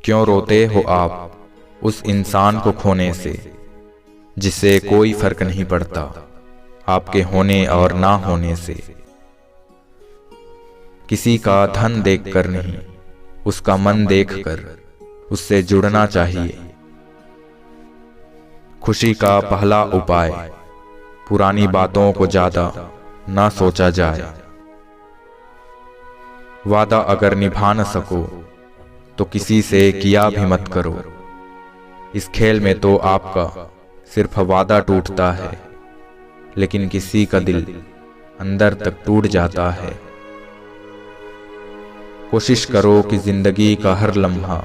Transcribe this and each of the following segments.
क्यों रोते हो आप उस इंसान को खोने से जिससे कोई फर्क नहीं पड़ता आपके होने और ना होने से। किसी का धन देखकर नहीं, उसका मन देखकर उससे जुड़ना चाहिए। खुशी का पहला उपाय पुरानी बातों को ज्यादा ना सोचा जाए। वादा अगर निभा न सको तो किसी से किया भी मत करो। इस खेल में तो आपका सिर्फ वादा टूटता है, लेकिन किसी का दिल अंदर तक टूट जाता है। कोशिश करो कि जिंदगी का हर लम्हा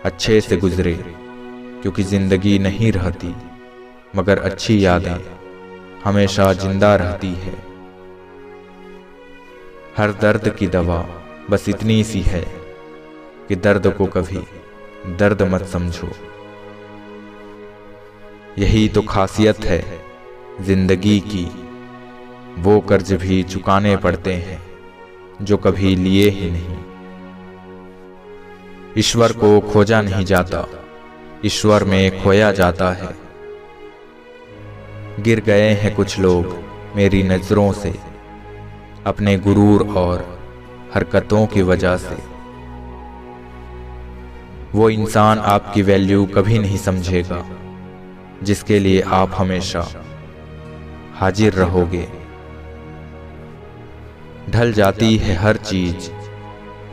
अच्छे से गुजरे, क्योंकि जिंदगी नहीं रहती मगर अच्छी यादें हमेशा जिंदा रहती है। हर दर्द की दवा बस इतनी सी है कि दर्द को कभी दर्द मत समझो। यही तो खासियत है जिंदगी की, वो कर्ज भी चुकाने पड़ते हैं जो कभी लिए ही नहीं। ईश्वर को खोजा नहीं जाता, ईश्वर में खोया जाता है। गिर गए हैं कुछ लोग मेरी नजरों से, अपने गुरूर और हरकतों की वजह से। वो इंसान आपकी वैल्यू कभी नहीं समझेगा जिसके लिए आप हमेशा हाजिर रहोगे। ढल जाती है हर चीज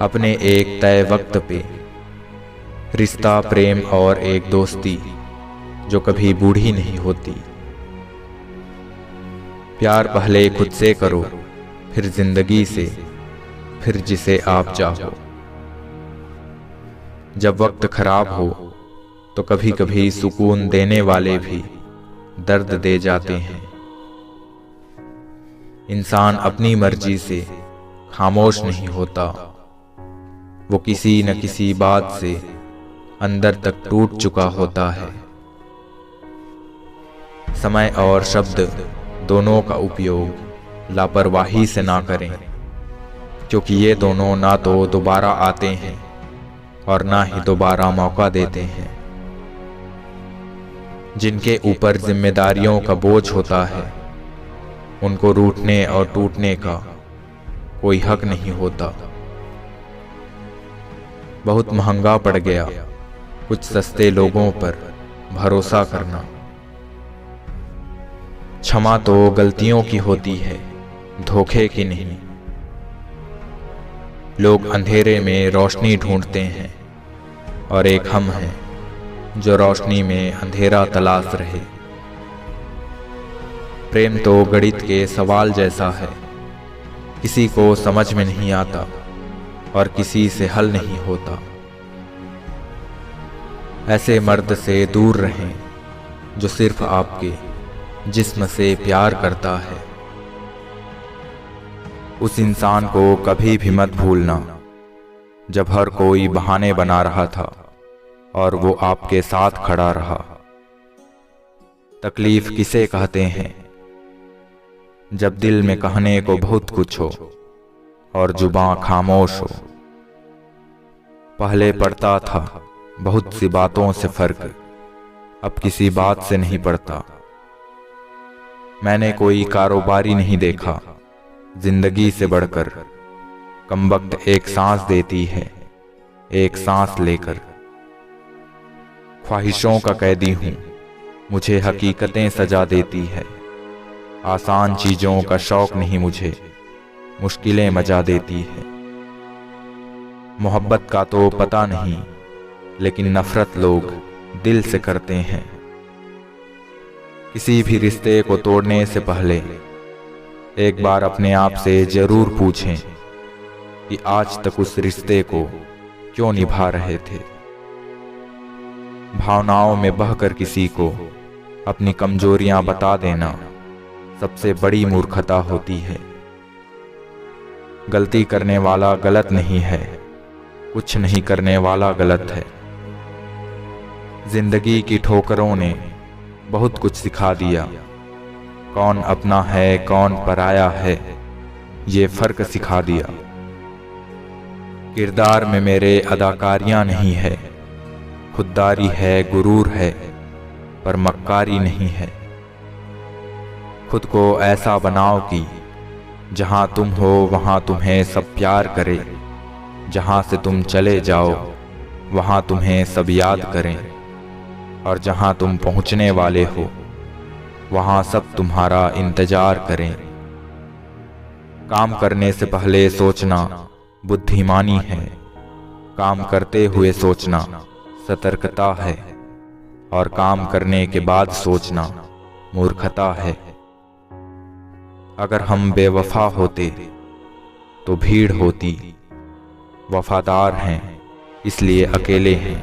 अपने एक तय वक्त पे, रिश्ता, प्रेम और एक दोस्ती जो कभी बूढ़ी नहीं होती। प्यार पहले खुद से करो, फिर जिंदगी से, फिर जिसे आप चाहो। जब वक्त खराब हो तो कभी कभी सुकून देने वाले भी दर्द दे जाते हैं। इंसान अपनी मर्जी से खामोश नहीं होता, वो किसी न किसी बात से अंदर तक टूट चुका होता है। समय और शब्द दोनों का उपयोग लापरवाही से ना करें, क्योंकि ये दोनों ना तो दोबारा आते हैं और ना ही दोबारा मौका देते हैं। जिनके ऊपर जिम्मेदारियों का बोझ होता है उनको रूठने और टूटने का कोई हक नहीं होता। बहुत महंगा पड़ गया कुछ सस्ते लोगों पर भरोसा करना। क्षमा तो गलतियों की होती है, धोखे की नहीं। लोग अंधेरे में रोशनी ढूंढते हैं और एक हम हैं जो रोशनी में अंधेरा तलाश रहे। प्रेम तो गणित के सवाल जैसा है, किसी को समझ में नहीं आता और किसी से हल नहीं होता। ऐसे मर्द से दूर रहें जो सिर्फ आपके जिस्म से प्यार करता है। उस इंसान को कभी भी मत भूलना जब हर कोई बहाने बना रहा था और वो आपके साथ खड़ा रहा। तकलीफ किसे कहते हैं जब दिल में कहने को बहुत कुछ हो और जुबां खामोश हो। पहले पड़ता था बहुत सी बातों से फर्क, अब किसी बात से नहीं पड़ता। मैंने कोई कारोबारी नहीं देखा जिंदगी से बढ़कर, कमबख्त एक सांस देती है एक सांस लेकर। ख्वाहिशों का कैदी हूं, मुझे हकीकतें सजा देती है। आसान चीजों का शौक नहीं मुझे, मुश्किलें मचा देती है। मोहब्बत का तो पता नहीं, लेकिन नफरत लोग दिल से करते हैं। किसी भी रिश्ते को तोड़ने से पहले एक बार अपने आप से जरूर पूछें कि आज तक उस रिश्ते को क्यों निभा रहे थे। भावनाओं में बहकर किसी को अपनी कमजोरियां बता देना सबसे बड़ी मूर्खता होती है। गलती करने वाला गलत नहीं है, कुछ नहीं करने वाला गलत है। जिंदगी की ठोकरों ने बहुत कुछ सिखा दिया, कौन अपना है कौन पराया है ये फर्क सिखा दिया। किरदार में मेरे अदाकारियां नहीं है, खुददारी है, गुरूर है, पर मक्कारी नहीं है। खुद को ऐसा बनाओ कि जहां तुम हो वहां तुम्हें सब प्यार करे, जहां से तुम चले जाओ वहां तुम्हें सब याद करें, और जहां तुम पहुंचने वाले हो वहां सब तुम्हारा इंतजार करें। काम करने से पहले सोचना बुद्धिमानी है, काम करते हुए सोचना सतर्कता है, और काम करने के बाद सोचना मूर्खता है। अगर हम बेवफा होते तो भीड़ होती, वफादार हैं इसलिए अकेले हैं।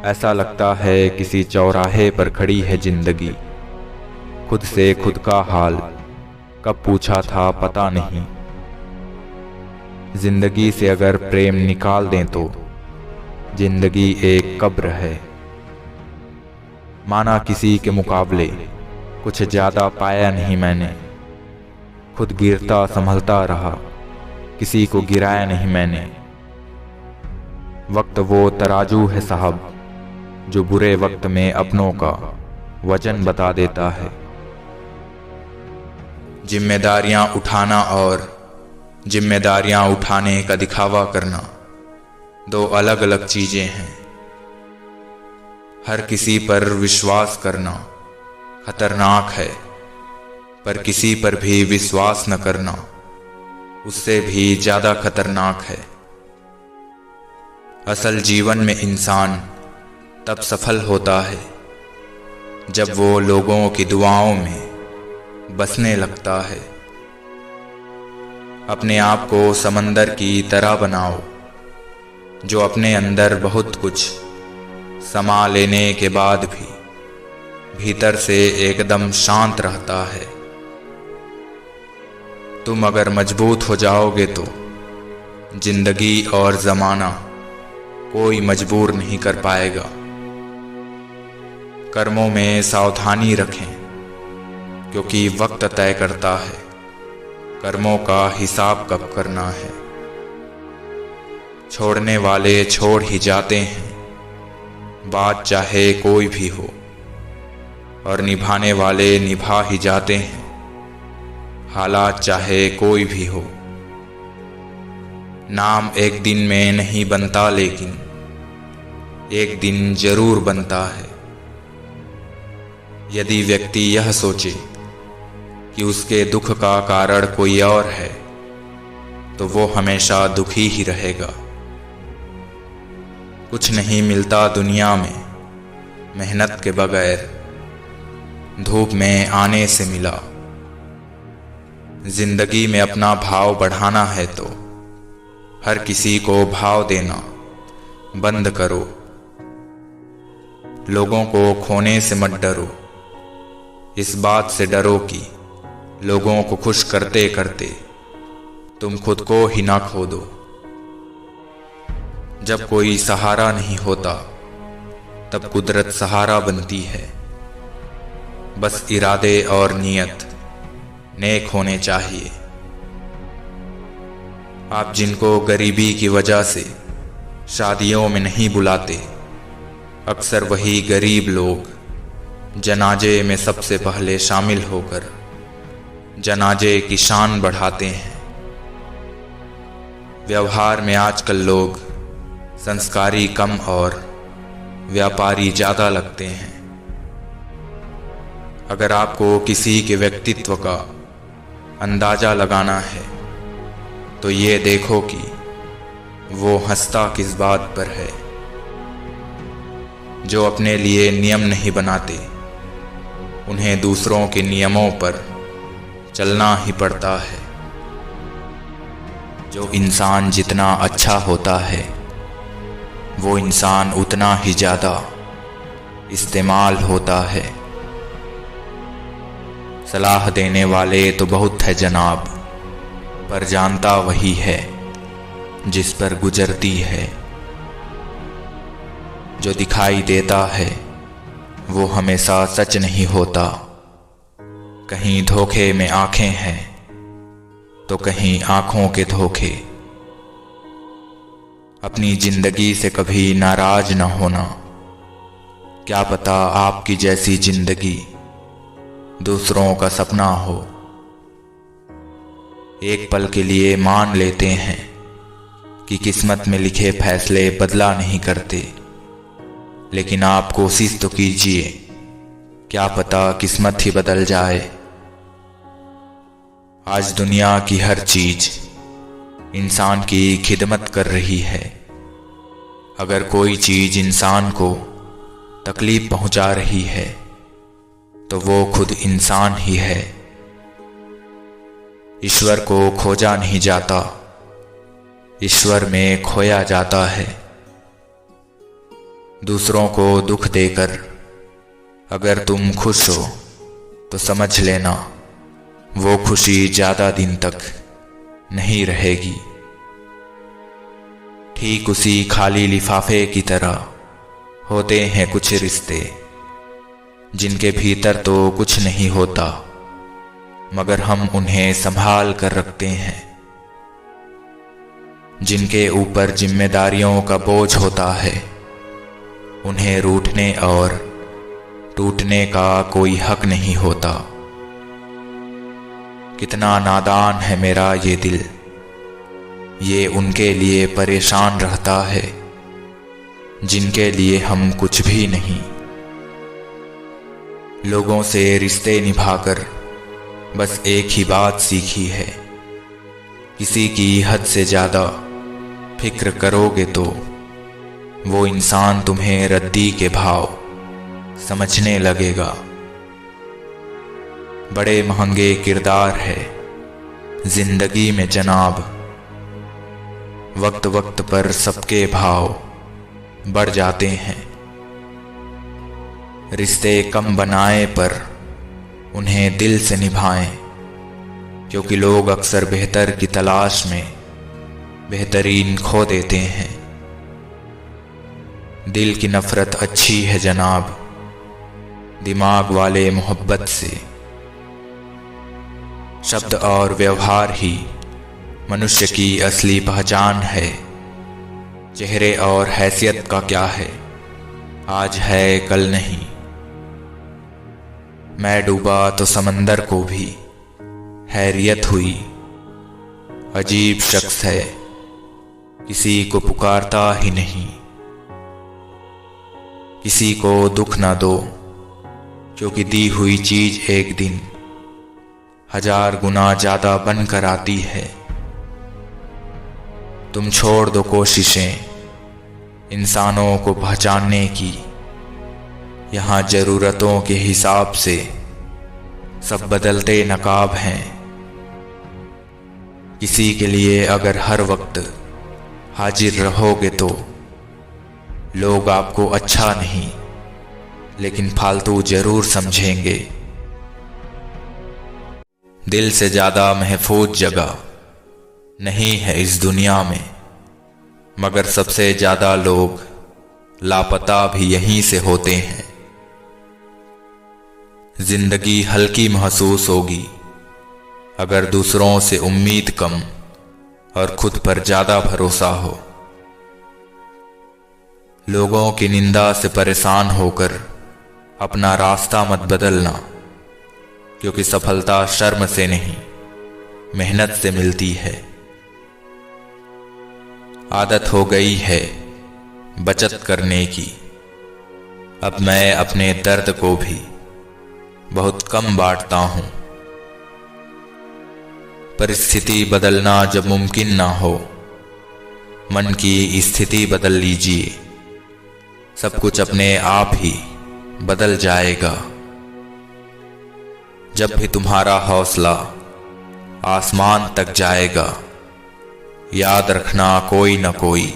ऐसा लगता है किसी चौराहे पर खड़ी है जिंदगी, खुद से खुद का हाल कब पूछा था पता नहीं। जिंदगी से अगर प्रेम निकाल दें तो जिंदगी एक कब्र है। माना किसी के मुकाबले कुछ ज्यादा पाया नहीं मैंने, खुद गिरता संभलता रहा, किसी को गिराया नहीं मैंने। वक्त वो तराजू है साहब जो बुरे वक्त में अपनों का वजन बता देता है। जिम्मेदारियां उठाना और जिम्मेदारियां उठाने का दिखावा करना दो अलग अलग चीजें हैं। हर किसी पर विश्वास करना खतरनाक है, पर किसी पर भी विश्वास न करना उससे भी ज्यादा खतरनाक है। असल जीवन में इंसान तब सफल होता है जब वो लोगों की दुआओं में बसने लगता है। अपने आप को समंदर की तरह बनाओ जो अपने अंदर बहुत कुछ समा लेने के बाद भी भीतर से एकदम शांत रहता है। तुम अगर मजबूत हो जाओगे तो जिंदगी और जमाना कोई मजबूर नहीं कर पाएगा। कर्मों में सावधानी रखें क्योंकि वक्त तय करता है कर्मों का हिसाब कब करना है। छोड़ने वाले छोड़ ही जाते हैं, बात चाहे कोई भी हो, और निभाने वाले निभा ही जाते हैं, हालात चाहे कोई भी हो। नाम एक दिन में नहीं बनता लेकिन एक दिन जरूर बनता है। यदि व्यक्ति यह सोचे कि उसके दुख का कारण कोई और है तो वो हमेशा दुखी ही रहेगा। कुछ नहीं मिलता दुनिया में मेहनत के बगैर, धूप में आने से मिला। जिंदगी में अपना भाव बढ़ाना है तो हर किसी को भाव देना बंद करो। लोगों को खोने से मत डरो, इस बात से डरो कि लोगों को खुश करते करते तुम खुद को ही ना खो दो। जब कोई सहारा नहीं होता तब कुदरत सहारा बनती है। बस इरादे और नियत नेक होने चाहिए। आप जिनको गरीबी की वजह से शादियों में नहीं बुलाते, अक्सर वही गरीब लोग जनाजे में सबसे पहले शामिल होकर जनाजे की शान बढ़ाते हैं। व्यवहार में आजकल लोग संस्कारी कम और व्यापारी ज्यादा लगते हैं। अगर आपको किसी के व्यक्तित्व का अंदाजा लगाना है तो ये देखो कि वो हंसता किस बात पर है। जो अपने लिए नियम नहीं बनाते उन्हें दूसरों के नियमों पर चलना ही पड़ता है। जो इंसान जितना अच्छा होता है वो इंसान उतना ही ज्यादा इस्तेमाल होता है। सलाह देने वाले तो बहुत है जनाब, पर जानता वही है जिस पर गुजरती है। जो दिखाई देता है वो हमेशा सच नहीं होता। कहीं धोखे में आंखें हैं तो कहीं आंखों के धोखे। अपनी जिंदगी से कभी नाराज न होना। क्या पता आपकी जैसी जिंदगी दूसरों का सपना हो। एक पल के लिए मान लेते हैं कि किस्मत में लिखे फैसले बदला नहीं करते, लेकिन आप कोशिश तो कीजिए, क्या पता किस्मत ही बदल जाए। आज दुनिया की हर चीज इंसान की खिदमत कर रही है। अगर कोई चीज इंसान को तकलीफ पहुंचा रही है तो वो खुद इंसान ही है। ईश्वर को खोजा नहीं जाता, ईश्वर में खोया जाता है। दूसरों को दुख देकर अगर तुम खुश हो तो समझ लेना वो खुशी ज्यादा दिन तक नहीं रहेगी। ठीक उसी खाली लिफाफे की तरह होते हैं कुछ रिश्ते, जिनके भीतर तो कुछ नहीं होता मगर हम उन्हें संभाल कर रखते हैं। जिनके ऊपर जिम्मेदारियों का बोझ होता है, उन्हें रूठने और टूटने का कोई हक नहीं होता। कितना नादान है मेरा ये दिल, ये उनके लिए परेशान रहता है जिनके लिए हम कुछ भी नहीं। लोगों से रिश्ते निभाकर बस एक ही बात सीखी है, किसी की हद से ज्यादा फिक्र करोगे तो वो इंसान तुम्हें रद्दी के भाव समझने लगेगा। बड़े महंगे किरदार है जिंदगी में जनाब, वक्त वक्त पर सबके भाव बढ़ जाते हैं। रिश्ते कम बनाए पर उन्हें दिल से निभाएं, क्योंकि लोग अक्सर बेहतर की तलाश में बेहतरीन खो देते हैं। दिल की नफरत अच्छी है जनाब, दिमाग वाले मोहब्बत से। शब्द और व्यवहार ही मनुष्य की असली पहचान है। चेहरे और हैसियत का क्या है, आज है कल नहीं। मैं डूबा तो समंदर को भी हैरियत हुई। अजीब शख्स है, किसी को पुकारता ही नहीं। किसी को दुख ना दो, क्योंकि दी हुई चीज एक दिन 1000 गुना ज्यादा बनकर आती है। तुम छोड़ दो कोशिशें इंसानों को पहचानने की, यहाँ जरूरतों के हिसाब से सब बदलते नकाब हैं। किसी के लिए अगर हर वक्त हाजिर रहोगे तो लोग आपको अच्छा नहीं लेकिन फालतू जरूर समझेंगे। दिल से ज्यादा महफूज जगह नहीं है इस दुनिया में, मगर सबसे ज्यादा लोग लापता भी यहीं से होते हैं। जिंदगी हल्की महसूस होगी अगर दूसरों से उम्मीद कम और खुद पर ज्यादा भरोसा हो। लोगों की निंदा से परेशान होकर अपना रास्ता मत बदलना, क्योंकि सफलता शर्म से नहीं मेहनत से मिलती है। आदत हो गई है बचत करने की, अब मैं अपने दर्द को भी बहुत कम बांटता हूं। परिस्थिति बदलना जब मुमकिन ना हो, मन की स्थिति बदल लीजिए, सब कुछ अपने आप ही बदल जाएगा। जब भी तुम्हारा हौसला आसमान तक जाएगा, याद रखना कोई न कोई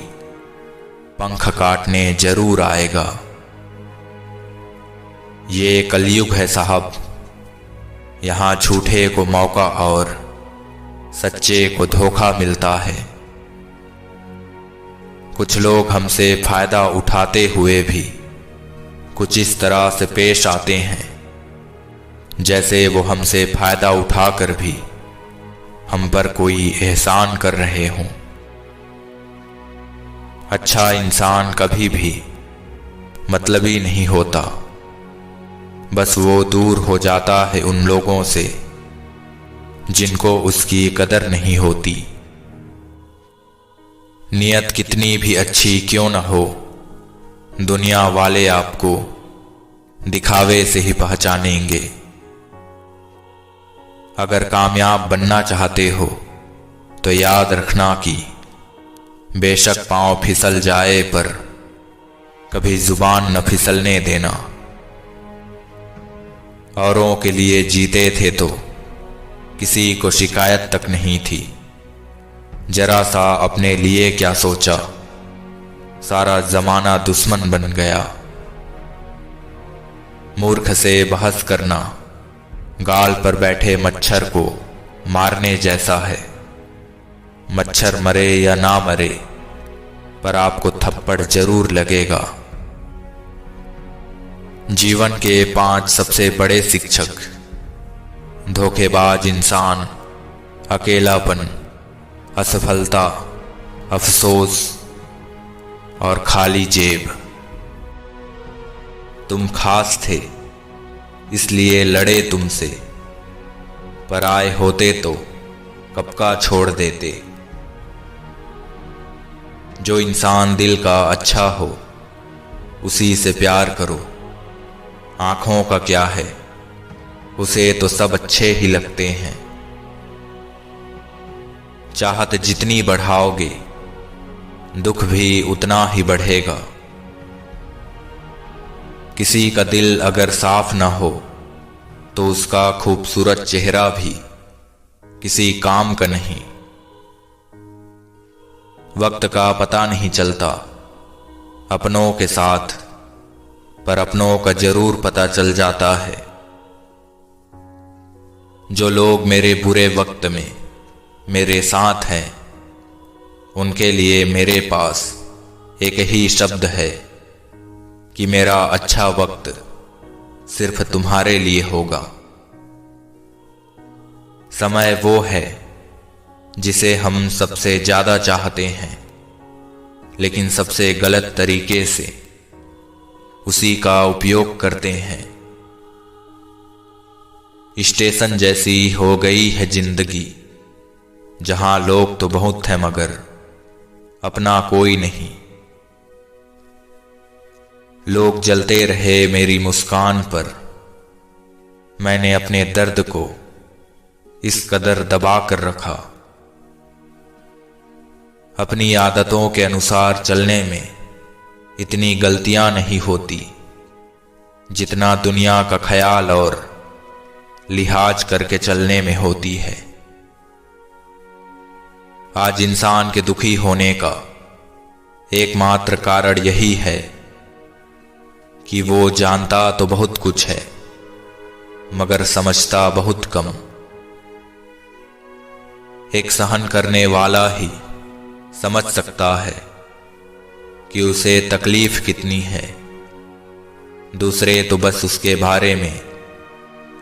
पंख काटने जरूर आएगा। ये कलयुग है साहब, यहाँ झूठे को मौका और सच्चे को धोखा मिलता है। कुछ लोग हमसे फायदा उठाते हुए भी कुछ इस तरह से पेश आते हैं जैसे वो हमसे फायदा उठाकर भी हम पर कोई एहसान कर रहे हों। अच्छा इंसान कभी भी मतलबी नहीं होता, बस वो दूर हो जाता है उन लोगों से जिनको उसकी कदर नहीं होती। नियत कितनी भी अच्छी क्यों न हो, दुनिया वाले आपको दिखावे से ही पहचानेंगे। अगर कामयाब बनना चाहते हो तो याद रखना कि बेशक पांव फिसल जाए पर कभी जुबान न फिसलने देना। औरों के लिए जीते थे तो किसी को शिकायत तक नहीं थी, जरा सा अपने लिए क्या सोचा, सारा जमाना दुश्मन बन गया। मूर्ख से बहस करना गाल पर बैठे मच्छर को मारने जैसा है। मच्छर मरे या ना मरे, पर आपको थप्पड़ जरूर लगेगा। जीवन के 5 सबसे बड़े शिक्षक: धोखेबाज इंसान, अकेलापन, असफलता, अफसोस और खाली जेब। तुम खास थे इसलिए लड़े तुमसे, पर आए होते तो कब का छोड़ देते। जो इंसान दिल का अच्छा हो उसी से प्यार करो। आंखों का क्या है, उसे तो सब अच्छे ही लगते हैं। चाहत जितनी बढ़ाओगे दुख भी उतना ही बढ़ेगा। किसी का दिल अगर साफ ना हो तो उसका खूबसूरत चेहरा भी किसी काम का नहीं। वक्त का पता नहीं चलता अपनों के साथ, पर अपनों का जरूर पता चल जाता है। जो लोग मेरे बुरे वक्त में मेरे साथ हैं, उनके लिए मेरे पास एक ही शब्द है कि मेरा अच्छा वक्त सिर्फ तुम्हारे लिए होगा। समय वो है जिसे हम सबसे ज्यादा चाहते हैं, लेकिन सबसे गलत तरीके से उसी का उपयोग करते हैं। स्टेशन जैसी हो गई है जिंदगी, जहां लोग तो बहुत हैं मगर अपना कोई नहीं। लोग जलते रहे मेरी मुस्कान पर, मैंने अपने दर्द को इस कदर दबा कर रखा। अपनी आदतों के अनुसार चलने में इतनी गलतियां नहीं होती जितना दुनिया का ख्याल और लिहाज करके चलने में होती है। आज इंसान के दुखी होने का एकमात्र कारण यही है कि वो जानता तो बहुत कुछ है मगर समझता बहुत कम। एक सहन करने वाला ही समझ सकता है कि उसे तकलीफ कितनी है, दूसरे तो बस उसके बारे में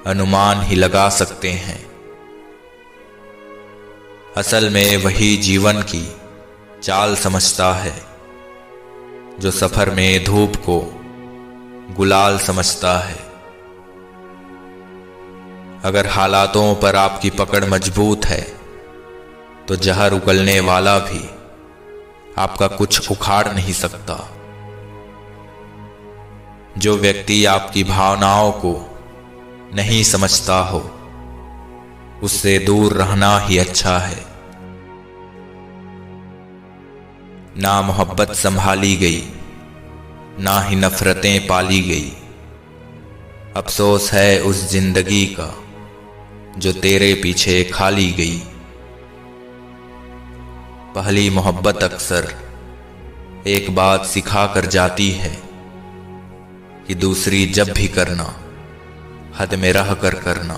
अनुमान ही लगा सकते हैं। असल में वही जीवन की चाल समझता है जो सफर में धूप को गुलाल समझता है। अगर हालातों पर आपकी पकड़ मजबूत है तो जहर उगलने वाला भी आपका कुछ उखाड़ नहीं सकता। जो व्यक्ति आपकी भावनाओं को नहीं समझता हो उससे दूर रहना ही अच्छा है। ना मोहब्बत संभाली गई, ना ही नफरतें पाली गई। अफसोस है उस जिंदगी का जो तेरे पीछे खाली गई। पहली मोहब्बत अक्सर एक बात सिखा कर जाती है कि दूसरी जब भी करना हद में रह कर करना।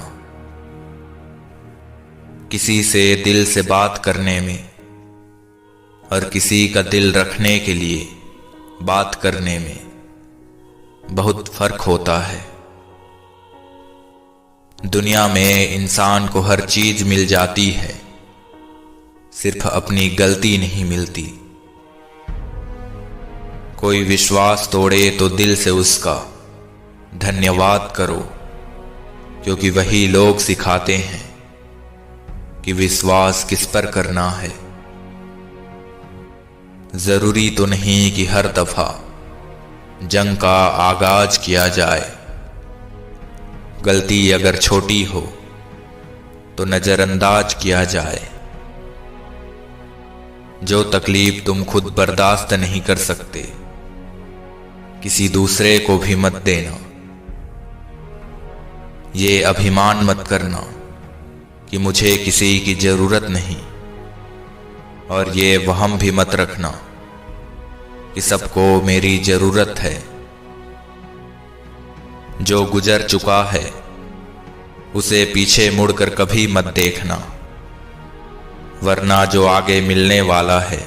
किसी से दिल से बात करने में और किसी का दिल रखने के लिए बात करने में बहुत फर्क होता है। दुनिया में इंसान को हर चीज मिल जाती है, सिर्फ अपनी गलती नहीं मिलती। कोई विश्वास तोड़े तो दिल से उसका धन्यवाद करो, क्योंकि वही लोग सिखाते हैं कि विश्वास किस पर करना है। जरूरी तो नहीं कि हर दफा जंग का आगाज किया जाए। गलती अगर छोटी हो तो नजरअंदाज किया जाए। जो तकलीफ तुम खुद बर्दाश्त नहीं कर सकते, किसी दूसरे को भी मत देना। ये अभिमान मत करना कि मुझे किसी की जरूरत नहीं, और ये वहम भी मत रखना कि सबको मेरी जरूरत है। जो गुजर चुका है उसे पीछे मुड़कर कभी मत देखना, वरना जो आगे मिलने वाला है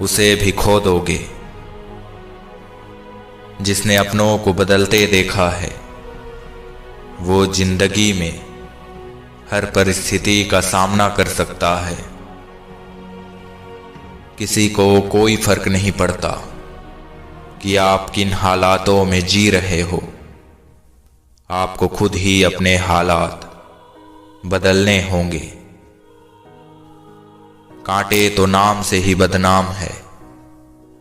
उसे भी खो दोगे। जिसने अपनों को बदलते देखा है वो जिंदगी में हर परिस्थिति का सामना कर सकता है। किसी को कोई फर्क नहीं पड़ता कि आप किन हालातों में जी रहे हो। आपको खुद ही अपने हालात बदलने होंगे। कांटे तो नाम से ही बदनाम है,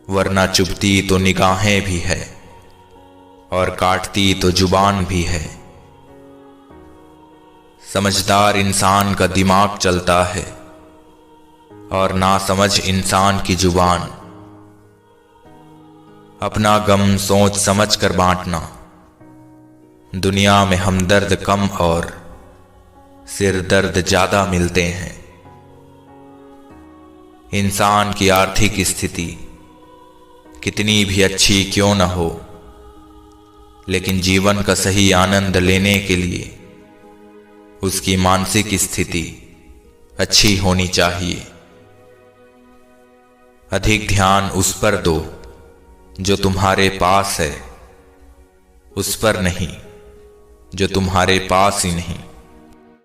वरना चुभती तो निगाहें भी है और काटती तो जुबान भी है। समझदार इंसान का दिमाग चलता है और नासमझ इंसान की जुबान। अपना गम सोच समझ कर बांटना। दुनिया में हमदर्द कम और सिर दर्द ज्यादा मिलते हैं। इंसान की आर्थिक स्थिति कितनी भी अच्छी क्यों न हो, लेकिन जीवन का सही आनंद लेने के लिए उसकी मानसिक स्थिति अच्छी होनी चाहिए। अधिक ध्यान उस पर दो जो तुम्हारे पास है, उस पर नहीं जो तुम्हारे पास ही नहीं।